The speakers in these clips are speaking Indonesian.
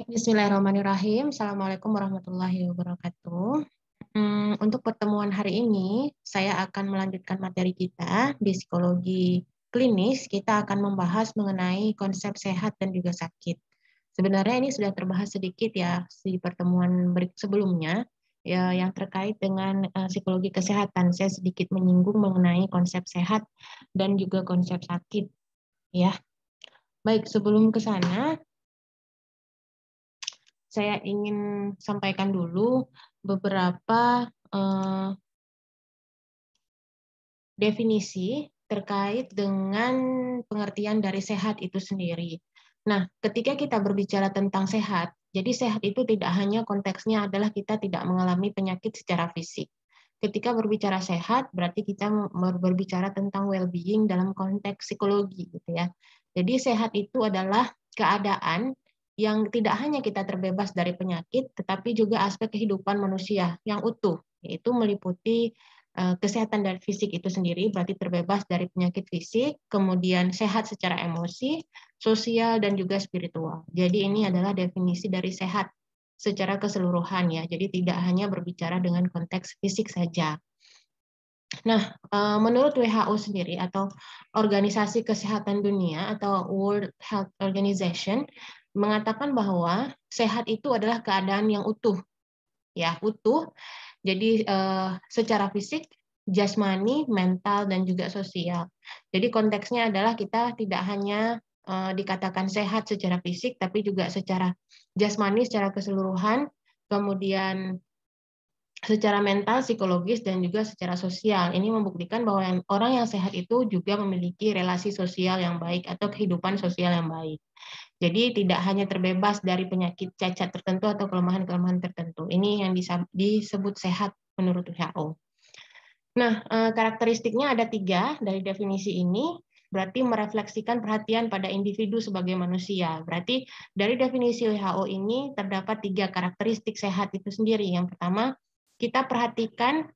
Bismillahirrahmanirrahim. Assalamualaikum warahmatullahi wabarakatuh. Untuk pertemuan hari ini, saya akan melanjutkan materi kita di psikologi klinis. Kita akan membahas mengenai konsep sehat dan juga sakit. Sebenarnya ini sudah terbahas sedikit ya di pertemuan sebelumnya, ya, yang terkait dengan psikologi kesehatan. Saya sedikit menyinggung mengenai konsep sehat dan juga konsep sakit. Ya, baik, sebelum ke sana, saya ingin sampaikan dulu beberapa definisi terkait dengan pengertian dari sehat itu sendiri. Nah, ketika kita berbicara tentang sehat, jadi sehat itu tidak hanya konteksnya adalah kita tidak mengalami penyakit secara fisik. Ketika berbicara sehat, berarti kita berbicara tentang well-being dalam konteks psikologi, gitu ya. Jadi sehat itu adalah keadaan yang tidak hanya kita terbebas dari penyakit, tetapi juga aspek kehidupan manusia yang utuh, yaitu meliputi kesehatan dari fisik itu sendiri, berarti terbebas dari penyakit fisik, kemudian sehat secara emosi, sosial, dan juga spiritual. Jadi ini adalah definisi dari sehat secara keseluruhan ya, jadi tidak hanya berbicara dengan konteks fisik saja. Nah, menurut WHO sendiri atau Organisasi Kesehatan Dunia atau World Health Organization mengatakan bahwa sehat itu adalah keadaan yang utuh, ya utuh. Jadi secara fisik, jasmani, mental, dan juga sosial. Jadi konteksnya adalah kita tidak hanya dikatakan sehat secara fisik, tapi juga secara jasmani, secara keseluruhan, kemudian secara mental, psikologis, dan juga secara sosial. Ini membuktikan bahwa orang yang sehat itu juga memiliki relasi sosial yang baik atau kehidupan sosial yang baik. Jadi tidak hanya terbebas dari penyakit cacat tertentu atau kelemahan-kelemahan tertentu. Ini yang disebut sehat menurut WHO. Nah, karakteristiknya ada 3 dari definisi ini, berarti merefleksikan perhatian pada individu sebagai manusia. Berarti dari definisi WHO ini terdapat 3 karakteristik sehat itu sendiri. Yang pertama, kita perhatikan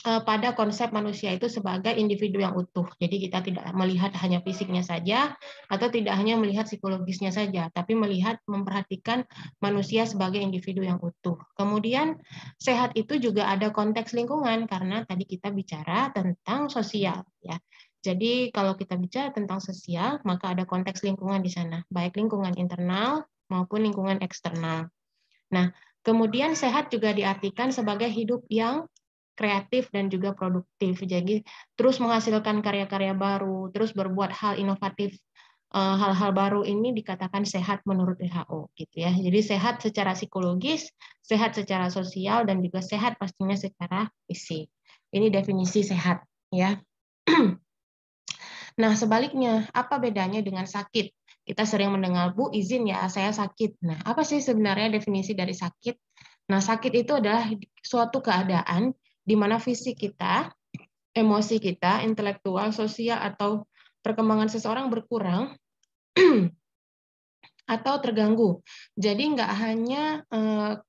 pada konsep manusia itu sebagai individu yang utuh. Jadi kita tidak melihat hanya fisiknya saja atau tidak hanya melihat psikologisnya saja, tapi melihat memperhatikan manusia sebagai individu yang utuh. Kemudian sehat itu juga ada konteks lingkungan karena tadi kita bicara tentang sosial ya. Jadi kalau kita bicara tentang sosial, maka ada konteks lingkungan di sana, baik lingkungan internal maupun lingkungan eksternal. Nah, kemudian sehat juga diartikan sebagai hidup yang kreatif dan juga produktif. Jadi terus menghasilkan karya-karya baru, terus berbuat hal inovatif, hal-hal baru ini dikatakan sehat menurut WHO gitu ya. Jadi sehat secara psikologis, sehat secara sosial, dan juga sehat pastinya secara fisik. Ini definisi sehat ya. Nah, sebaliknya, apa bedanya dengan sakit? Kita sering mendengar, Bu, izin ya, saya sakit. Nah, apa sih sebenarnya definisi dari sakit? Nah, sakit itu adalah suatu keadaan di mana fisik kita, emosi kita, intelektual, sosial, atau perkembangan seseorang berkurang atau terganggu. Jadi nggak hanya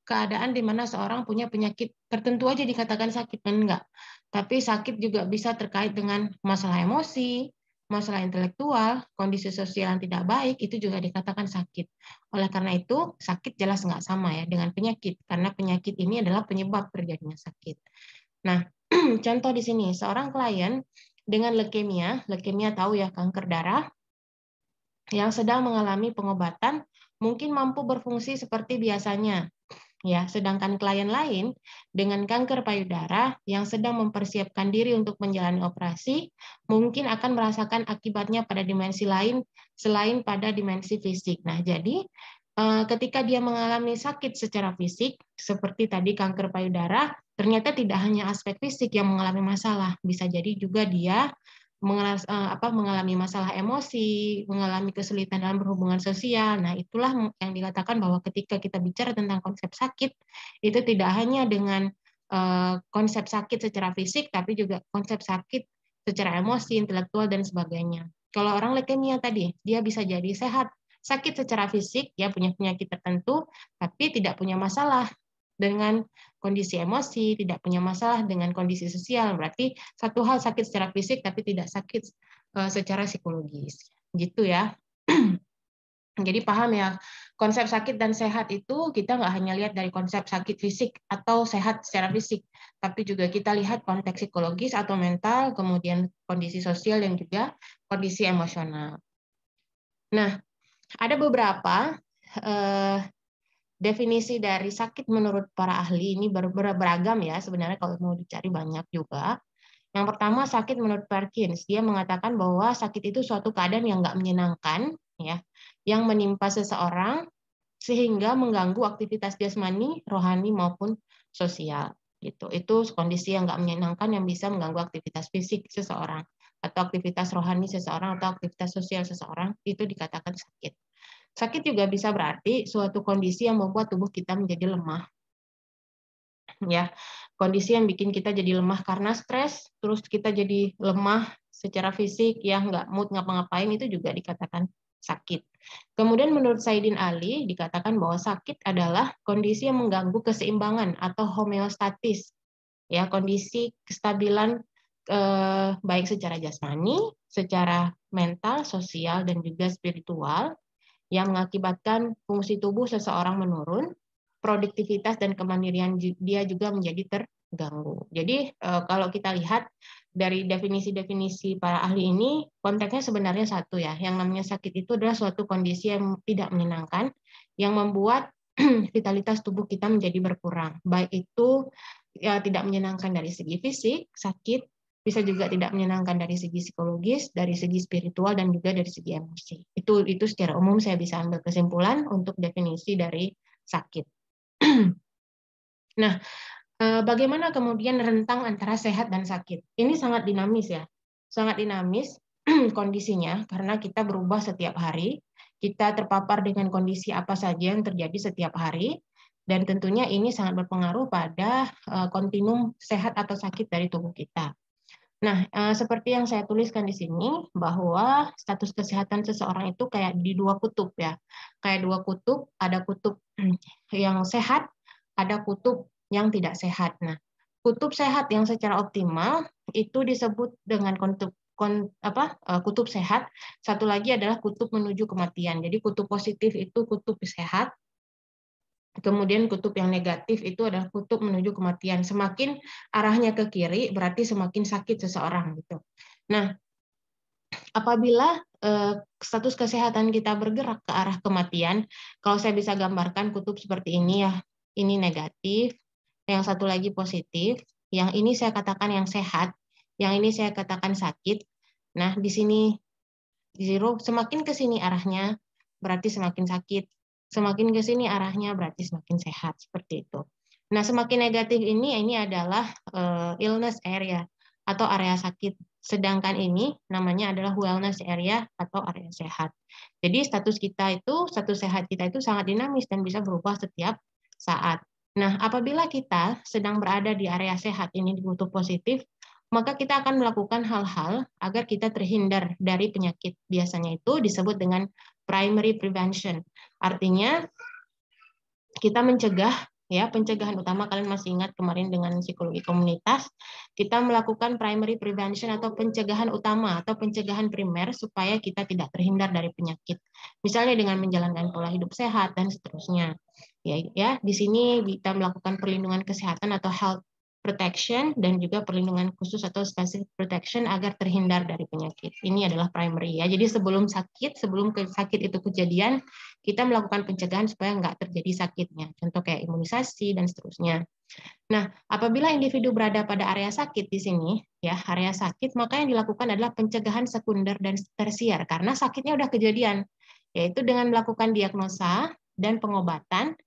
keadaan di mana seorang punya penyakit tertentu aja dikatakan sakit, enggak. Tapi sakit juga bisa terkait dengan masalah emosi, masalah intelektual, kondisi sosial yang tidak baik, itu juga dikatakan sakit. Oleh karena itu, sakit jelas nggak sama ya dengan penyakit, karena penyakit ini adalah penyebab terjadinya sakit. Nah, contoh di sini, seorang klien dengan leukemia tahu ya, kanker darah, yang sedang mengalami pengobatan mungkin mampu berfungsi seperti biasanya. Ya, sedangkan klien lain dengan kanker payudara yang sedang mempersiapkan diri untuk menjalani operasi mungkin akan merasakan akibatnya pada dimensi lain selain pada dimensi fisik. Nah, jadi ketika dia mengalami sakit secara fisik seperti tadi kanker payudara, ternyata tidak hanya aspek fisik yang mengalami masalah, bisa jadi juga dia mengalami masalah emosi, mengalami kesulitan dalam berhubungan sosial. Nah, itulah yang dikatakan bahwa ketika kita bicara tentang konsep sakit, itu tidak hanya dengan konsep sakit secara fisik, tapi juga konsep sakit secara emosi, intelektual, dan sebagainya. Kalau orang leukemia tadi, dia bisa jadi sehat, sakit secara fisik, ya punya penyakit tertentu, tapi tidak punya masalah dengan kondisi emosi, tidak punya masalah dengan kondisi sosial. Berarti satu hal sakit secara fisik tapi tidak sakit secara psikologis. Gitu ya. Jadi paham ya konsep sakit dan sehat itu kita nggak hanya lihat dari konsep sakit fisik atau sehat secara fisik, tapi juga kita lihat konteks psikologis atau mental, kemudian kondisi sosial dan juga kondisi emosional. Nah, ada beberapa definisi dari sakit menurut para ahli ini beragam ya, sebenarnya kalau mau dicari banyak juga. Yang pertama, sakit menurut Perkins, dia mengatakan bahwa sakit itu suatu keadaan yang nggak menyenangkan, ya, yang menimpa seseorang sehingga mengganggu aktivitas jasmani, rohani maupun sosial. Gitu. Itu kondisi yang nggak menyenangkan yang bisa mengganggu aktivitas fisik seseorang atau aktivitas rohani seseorang atau aktivitas sosial seseorang, itu dikatakan sakit. Sakit juga bisa berarti suatu kondisi yang membuat tubuh kita menjadi lemah. Ya, kondisi yang bikin kita jadi lemah karena stres, terus kita jadi lemah secara fisik, ya nggak mood ngapa-ngapain, itu juga dikatakan sakit. Kemudian menurut Saidin Ali dikatakan bahwa sakit adalah kondisi yang mengganggu keseimbangan atau homeostatis, ya kondisi kestabilan baik secara jasmani, secara mental, sosial dan juga spiritual yang mengakibatkan fungsi tubuh seseorang menurun, produktivitas dan kemandirian dia juga menjadi terganggu. Jadi kalau kita lihat dari definisi-definisi para ahli ini, konteksnya sebenarnya satu ya. Yang namanya sakit itu adalah suatu kondisi yang tidak menyenangkan, yang membuat vitalitas tubuh kita menjadi berkurang. Baik itu ya tidak menyenangkan dari segi fisik, sakit, bisa juga tidak menyenangkan dari segi psikologis, dari segi spiritual, dan juga dari segi emosi. Itu secara umum saya bisa ambil kesimpulan untuk definisi dari sakit. Nah, bagaimana kemudian rentang antara sehat dan sakit? Ini sangat dinamis ya, sangat dinamis kondisinya karena kita berubah setiap hari, kita terpapar dengan kondisi apa saja yang terjadi setiap hari, dan tentunya ini sangat berpengaruh pada kontinum sehat atau sakit dari tubuh kita. Nah, seperti yang saya tuliskan di sini, bahwa status kesehatan seseorang itu kayak di dua kutub ya. Kayak dua kutub, ada kutub yang sehat, ada kutub yang tidak sehat. Nah, kutub sehat yang secara optimal itu disebut dengan kutub sehat. Satu lagi adalah kutub menuju kematian. Jadi kutub positif itu kutub sehat, kemudian kutub yang negatif itu adalah kutub menuju kematian. Semakin arahnya ke kiri, berarti semakin sakit seseorang. Gitu. Nah, apabila status kesehatan kita bergerak ke arah kematian, kalau saya bisa gambarkan kutub seperti ini ya, ini negatif, yang satu lagi positif, yang ini saya katakan yang sehat, yang ini saya katakan sakit. Nah, di sini zero, semakin ke sini arahnya, berarti semakin sakit. Semakin ke sini arahnya berarti semakin sehat, seperti itu. Nah, semakin negatif ini adalah illness area atau area sakit. Sedangkan ini namanya adalah wellness area atau area sehat. Jadi status sehat kita itu sangat dinamis dan bisa berubah setiap saat. Nah, apabila kita sedang berada di area sehat ini di kutub positif, maka kita akan melakukan hal-hal agar kita terhindar dari penyakit. Biasanya itu disebut dengan primary prevention. Artinya kita mencegah, ya, pencegahan utama. Kalian masih ingat kemarin dengan psikologi komunitas, kita melakukan primary prevention atau pencegahan utama atau pencegahan primer supaya kita tidak terhindar dari penyakit. Misalnya dengan menjalankan pola hidup sehat dan seterusnya. Ya, di sini kita melakukan perlindungan kesehatan atau health protection dan juga perlindungan khusus atau specific protection agar terhindar dari penyakit. Ini adalah primary ya. Jadi sebelum sakit itu kejadian, kita melakukan pencegahan supaya nggak terjadi sakitnya. Contoh kayak imunisasi dan seterusnya. Nah, apabila individu berada pada area sakit di sini, ya area sakit, maka yang dilakukan adalah pencegahan sekunder dan tersier karena sakitnya udah kejadian, yaitu dengan melakukan diagnosa dan pengobatan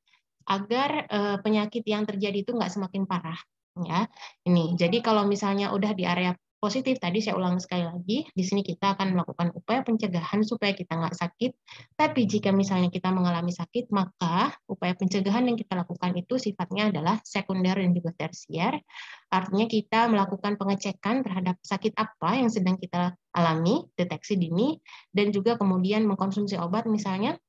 agar penyakit yang terjadi itu nggak semakin parah. Ya, ini. Jadi kalau misalnya udah di area positif, tadi saya ulang sekali lagi, di sini kita akan melakukan upaya pencegahan supaya kita nggak sakit. Tapi jika misalnya kita mengalami sakit, maka upaya pencegahan yang kita lakukan itu sifatnya adalah sekunder dan juga tersier. Artinya kita melakukan pengecekan terhadap sakit apa yang sedang kita alami, deteksi dini, dan juga kemudian mengkonsumsi obat misalnya,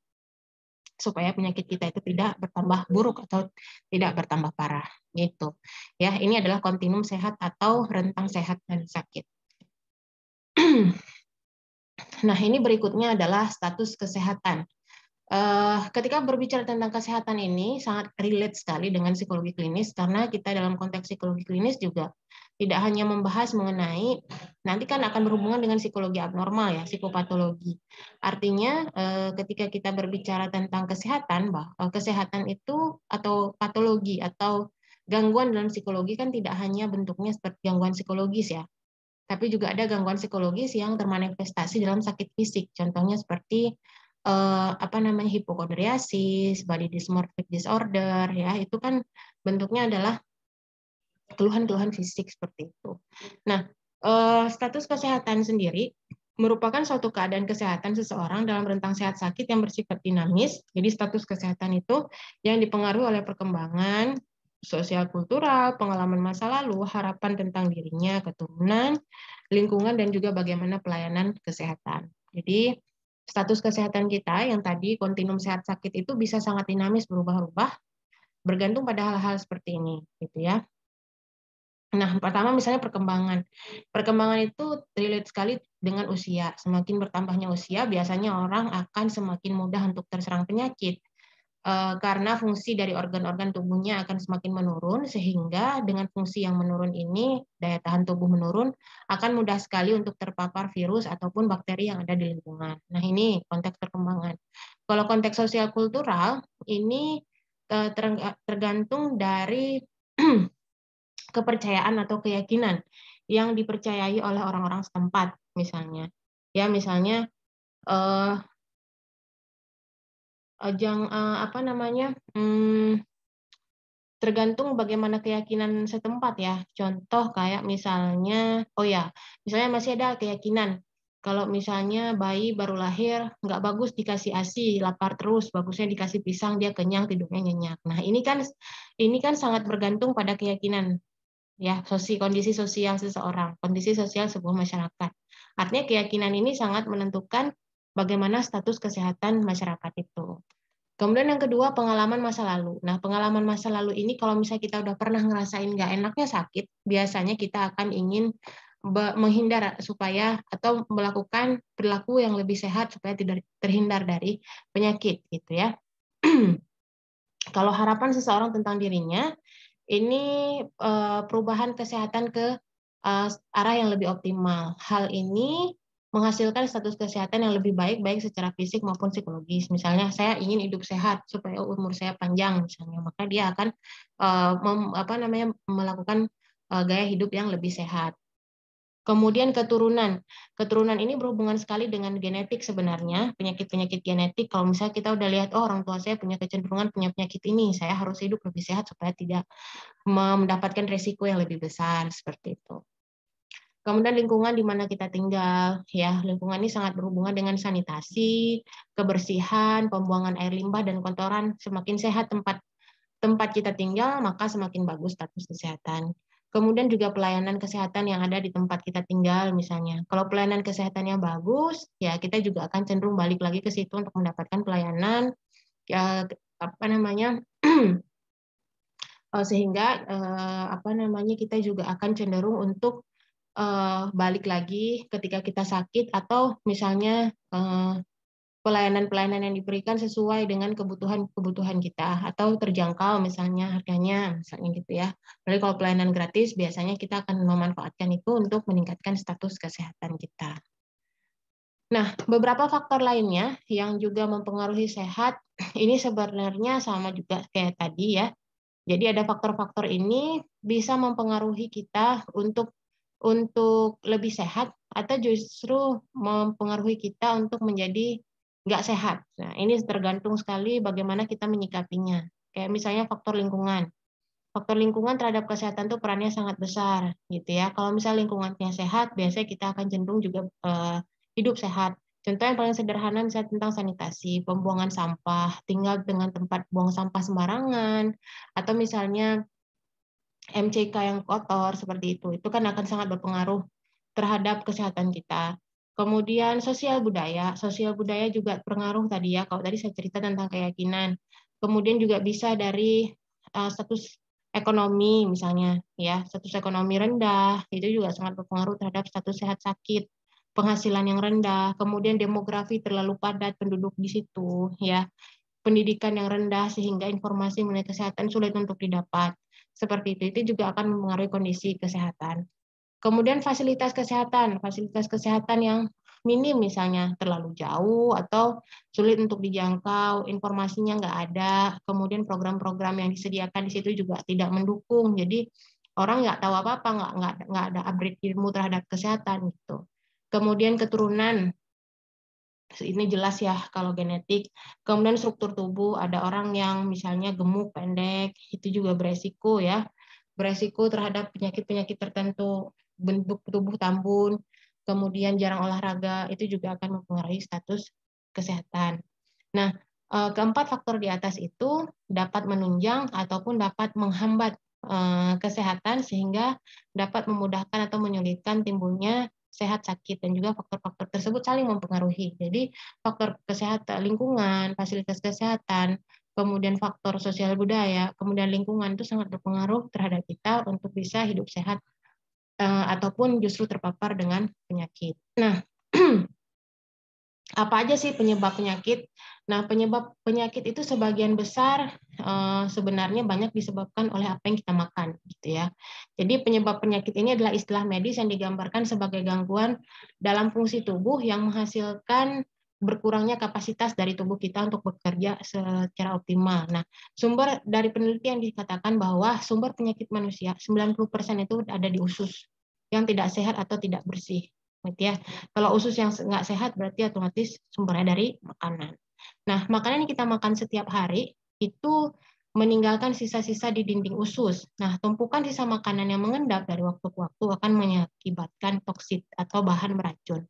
supaya penyakit kita itu tidak bertambah buruk atau tidak bertambah parah gitu. Ya, ini adalah kontinum sehat atau rentang sehat dan sakit. Nah, ini berikutnya adalah status kesehatan. Ketika berbicara tentang kesehatan ini sangat relate sekali dengan psikologi klinis, karena kita dalam konteks psikologi klinis juga tidak hanya membahas mengenai, nanti kan akan berhubungan dengan psikologi abnormal ya, psikopatologi. Artinya ketika kita berbicara tentang kesehatan, kesehatan itu atau patologi atau gangguan dalam psikologi kan tidak hanya bentuknya seperti gangguan psikologis ya, tapi juga ada gangguan psikologis yang termanifestasi dalam sakit fisik. Contohnya seperti hipokondriasis, body dysmorphic disorder, ya itu kan bentuknya adalah keluhan-keluhan fisik seperti itu. Nah, status kesehatan sendiri merupakan suatu keadaan kesehatan seseorang dalam rentang sehat sakit yang bersifat dinamis. Jadi status kesehatan itu yang dipengaruhi oleh perkembangan sosial kultural, pengalaman masa lalu, harapan tentang dirinya, keturunan, lingkungan, dan juga bagaimana pelayanan kesehatan. Jadi status kesehatan kita yang tadi kontinum sehat sakit itu bisa sangat dinamis, berubah-ubah bergantung pada hal-hal seperti ini, gitu ya. Nah, pertama misalnya perkembangan. Perkembangan itu relate sekali dengan usia. Semakin bertambahnya usia, biasanya orang akan semakin mudah untuk terserang penyakit. Karena fungsi dari organ-organ tubuhnya akan semakin menurun, sehingga dengan fungsi yang menurun ini, daya tahan tubuh menurun, akan mudah sekali untuk terpapar virus ataupun bakteri yang ada di lingkungan. Nah, ini konteks perkembangan. Kalau konteks sosial kultural, ini tergantung dari kepercayaan atau keyakinan yang dipercayai oleh orang-orang setempat, misalnya. Ya, misalnya, tergantung bagaimana keyakinan setempat ya. Contoh kayak misalnya, misalnya masih ada keyakinan kalau misalnya bayi baru lahir nggak bagus dikasih ASI, lapar terus, bagusnya dikasih pisang dia kenyang tidurnya nyenyak. Nah ini kan sangat bergantung pada keyakinan ya, kondisi sosial seseorang, kondisi sosial sebuah masyarakat. Artinya keyakinan ini sangat menentukan bagaimana status kesehatan masyarakat itu. Kemudian yang kedua, pengalaman masa lalu. Nah, pengalaman masa lalu ini kalau misalnya kita udah pernah ngerasain nggak enaknya sakit, biasanya kita akan ingin menghindar supaya atau melakukan perilaku yang lebih sehat supaya tidak terhindar dari penyakit gitu ya. Kalau harapan seseorang tentang dirinya, ini perubahan kesehatan ke arah yang lebih optimal. Hal ini menghasilkan status kesehatan yang lebih baik, baik secara fisik maupun psikologis. Misalnya, saya ingin hidup sehat supaya umur saya panjang, misalnya, maka dia akan melakukan gaya hidup yang lebih sehat. Kemudian keturunan. Keturunan ini berhubungan sekali dengan genetik sebenarnya, penyakit-penyakit genetik. Kalau misalnya kita udah lihat, orang tua saya punya kecenderungan punya penyakit ini, saya harus hidup lebih sehat supaya tidak mendapatkan resiko yang lebih besar, seperti itu. Kemudian lingkungan di mana kita tinggal, ya lingkungan ini sangat berhubungan dengan sanitasi, kebersihan, pembuangan air limbah dan kotoran. Semakin sehat tempat kita tinggal, maka semakin bagus status kesehatan. Kemudian juga pelayanan kesehatan yang ada di tempat kita tinggal, misalnya. Kalau pelayanan kesehatannya bagus, ya kita juga akan cenderung balik lagi ke situ untuk mendapatkan pelayanan, ya sehingga kita juga akan cenderung untuk balik lagi ketika kita sakit, atau misalnya pelayanan-pelayanan yang diberikan sesuai dengan kebutuhan kita atau terjangkau misalnya harganya, misalnya gitu ya. Jadi kalau pelayanan gratis biasanya kita akan memanfaatkan itu untuk meningkatkan status kesehatan kita. Nah, beberapa faktor lainnya yang juga mempengaruhi sehat ini sebenarnya sama juga kayak tadi ya. Jadi ada faktor-faktor ini bisa mempengaruhi kita untuk lebih sehat atau justru mempengaruhi kita untuk menjadi nggak sehat. Nah, ini tergantung sekali bagaimana kita menyikapinya. Kayak misalnya faktor lingkungan. Faktor lingkungan terhadap kesehatan itu perannya sangat besar, gitu ya. Kalau misalnya lingkungannya sehat, biasanya kita akan cenderung juga hidup sehat. Contoh yang paling sederhana misalnya tentang sanitasi, pembuangan sampah, tinggal dengan tempat buang sampah sembarangan, atau misalnya MCK yang kotor seperti itu kan akan sangat berpengaruh terhadap kesehatan kita. Kemudian sosial budaya juga berpengaruh tadi ya. Kalau tadi saya cerita tentang keyakinan. Kemudian juga bisa dari status ekonomi misalnya ya, status ekonomi rendah itu juga sangat berpengaruh terhadap status sehat sakit. penghasilan yang rendah, kemudian demografi terlalu padat penduduk di situ, ya, pendidikan yang rendah sehingga informasi mengenai kesehatan sulit untuk didapat. Seperti itu juga akan mempengaruhi kondisi kesehatan. Kemudian fasilitas kesehatan yang minim misalnya terlalu jauh atau sulit untuk dijangkau, informasinya nggak ada, kemudian program-program yang disediakan di situ juga tidak mendukung, jadi orang nggak tahu apa-apa, nggak ada upgrade ilmu terhadap kesehatan gitu. Kemudian keturunan, ini jelas ya kalau genetik. Kemudian struktur tubuh, ada orang yang misalnya gemuk, pendek, itu juga beresiko ya, beresiko terhadap penyakit-penyakit tertentu, bentuk tubuh tambun, kemudian jarang olahraga, itu juga akan mempengaruhi status kesehatan. Nah, keempat faktor di atas itu dapat menunjang ataupun dapat menghambat kesehatan sehingga dapat memudahkan atau menyulitkan timbulnya sehat sakit, dan juga faktor-faktor tersebut saling mempengaruhi. Jadi faktor kesehatan, lingkungan, fasilitas kesehatan, kemudian faktor sosial budaya, kemudian lingkungan itu sangat berpengaruh terhadap kita untuk bisa hidup sehat ataupun justru terpapar dengan penyakit. Nah, apa aja sih penyebab penyakit? Nah, penyebab penyakit itu sebagian besar sebenarnya banyak disebabkan oleh apa yang kita makan, gitu ya. Jadi penyebab penyakit ini adalah istilah medis yang digambarkan sebagai gangguan dalam fungsi tubuh yang menghasilkan berkurangnya kapasitas dari tubuh kita untuk bekerja secara optimal. Nah, sumber dari penelitian dikatakan bahwa sumber penyakit manusia 90% itu ada di usus yang tidak sehat atau tidak bersih. Gitu ya. Kalau usus yang nggak sehat berarti otomatis sumbernya dari makanan. Nah, makanan yang kita makan setiap hari itu meninggalkan sisa-sisa di dinding usus. Nah, tumpukan sisa makanan yang mengendap dari waktu ke waktu akan mengakibatkan toksit atau bahan beracun.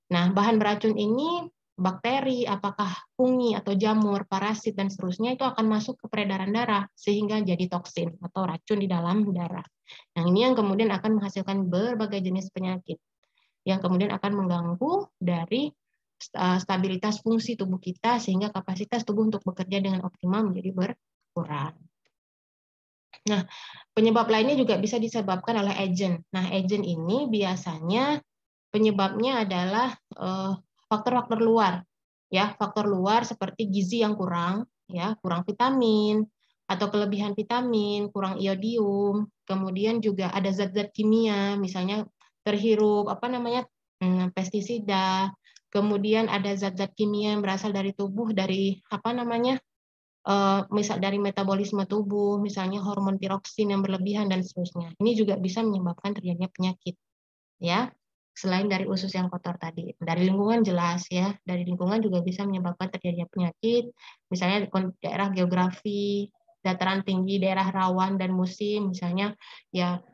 Nah, bahan beracun ini bakteri, apakah fungi atau jamur, parasit dan seterusnya itu akan masuk ke peredaran darah sehingga jadi toksin atau racun di dalam darah. Nah, ini yang kemudian akan menghasilkan berbagai jenis penyakit yang kemudian akan mengganggu dari stabilitas fungsi tubuh kita sehingga kapasitas tubuh untuk bekerja dengan optimal menjadi berkurang. Nah, penyebab lainnya juga bisa disebabkan oleh agen. Nah, agen ini biasanya penyebabnya adalah faktor-faktor luar, ya, faktor luar seperti gizi yang kurang, ya, kurang vitamin atau kelebihan vitamin, kurang iodium, kemudian juga ada zat-zat kimia, misalnya terhirup pestisida, kemudian ada zat-zat kimia yang berasal dari tubuh dari misal dari metabolisme tubuh, misalnya hormon tiroksin yang berlebihan dan seterusnya. Ini juga bisa menyebabkan terjadinya penyakit, ya. Selain dari usus yang kotor tadi, dari lingkungan jelas ya, dari lingkungan juga bisa menyebabkan terjadinya penyakit, misalnya daerah geografi, dataran tinggi, daerah rawan dan musim, misalnya ya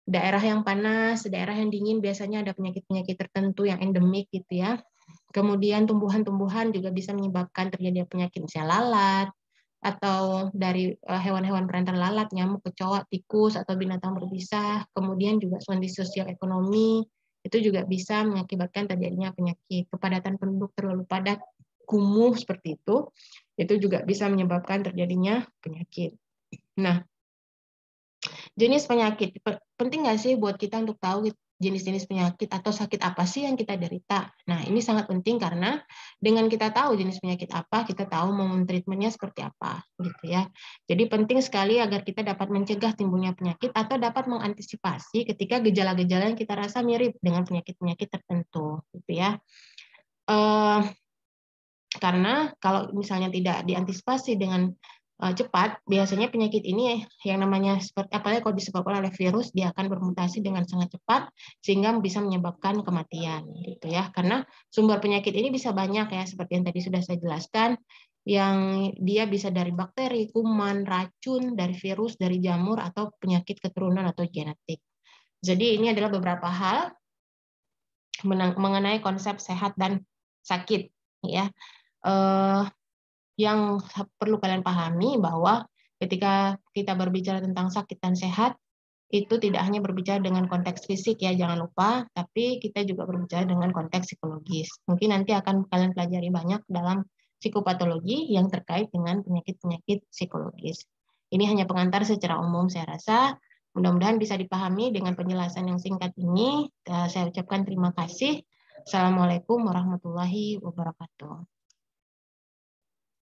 daerah yang panas, daerah yang dingin biasanya ada penyakit-penyakit tertentu yang endemik gitu ya. Kemudian tumbuhan-tumbuhan juga bisa menyebabkan terjadinya penyakit misalnya lalat, atau dari hewan-hewan berantar lalat, nyamuk, kecoa, tikus, atau binatang berbisa. Kemudian juga kondisi sosial ekonomi, itu juga bisa mengakibatkan terjadinya penyakit. Kepadatan penduduk terlalu padat, kumuh seperti itu juga bisa menyebabkan terjadinya penyakit. Nah, jenis penyakit, penting nggak sih buat kita untuk tahu jenis-jenis penyakit atau sakit apa sih yang kita derita? Nah, ini sangat penting karena dengan kita tahu jenis penyakit apa, kita tahu mau treatmentnya seperti apa, gitu ya. Jadi penting sekali agar kita dapat mencegah timbulnya penyakit atau dapat mengantisipasi ketika gejala-gejala yang kita rasa mirip dengan penyakit-penyakit tertentu, gitu ya. Karena kalau misalnya tidak diantisipasi dengan cepat, biasanya penyakit ini yang namanya seperti apalagi kalau disebabkan oleh virus, dia akan bermutasi dengan sangat cepat sehingga bisa menyebabkan kematian, gitu ya. Karena sumber penyakit ini bisa banyak ya, seperti yang tadi sudah saya jelaskan, yang dia bisa dari bakteri, kuman, racun, dari virus, dari jamur, atau penyakit keturunan atau genetik. Jadi ini adalah beberapa hal mengenai konsep sehat dan sakit, ya. Yang perlu kalian pahami bahwa ketika kita berbicara tentang sakit dan sehat, itu tidak hanya berbicara dengan konteks fisik ya, jangan lupa, tapi kita juga berbicara dengan konteks psikologis. Mungkin nanti akan kalian pelajari banyak dalam psikopatologi yang terkait dengan penyakit-penyakit psikologis. Ini hanya pengantar secara umum saya rasa. Mudah-mudahan bisa dipahami dengan penjelasan yang singkat ini. Saya ucapkan terima kasih. Assalamualaikum warahmatullahi wabarakatuh.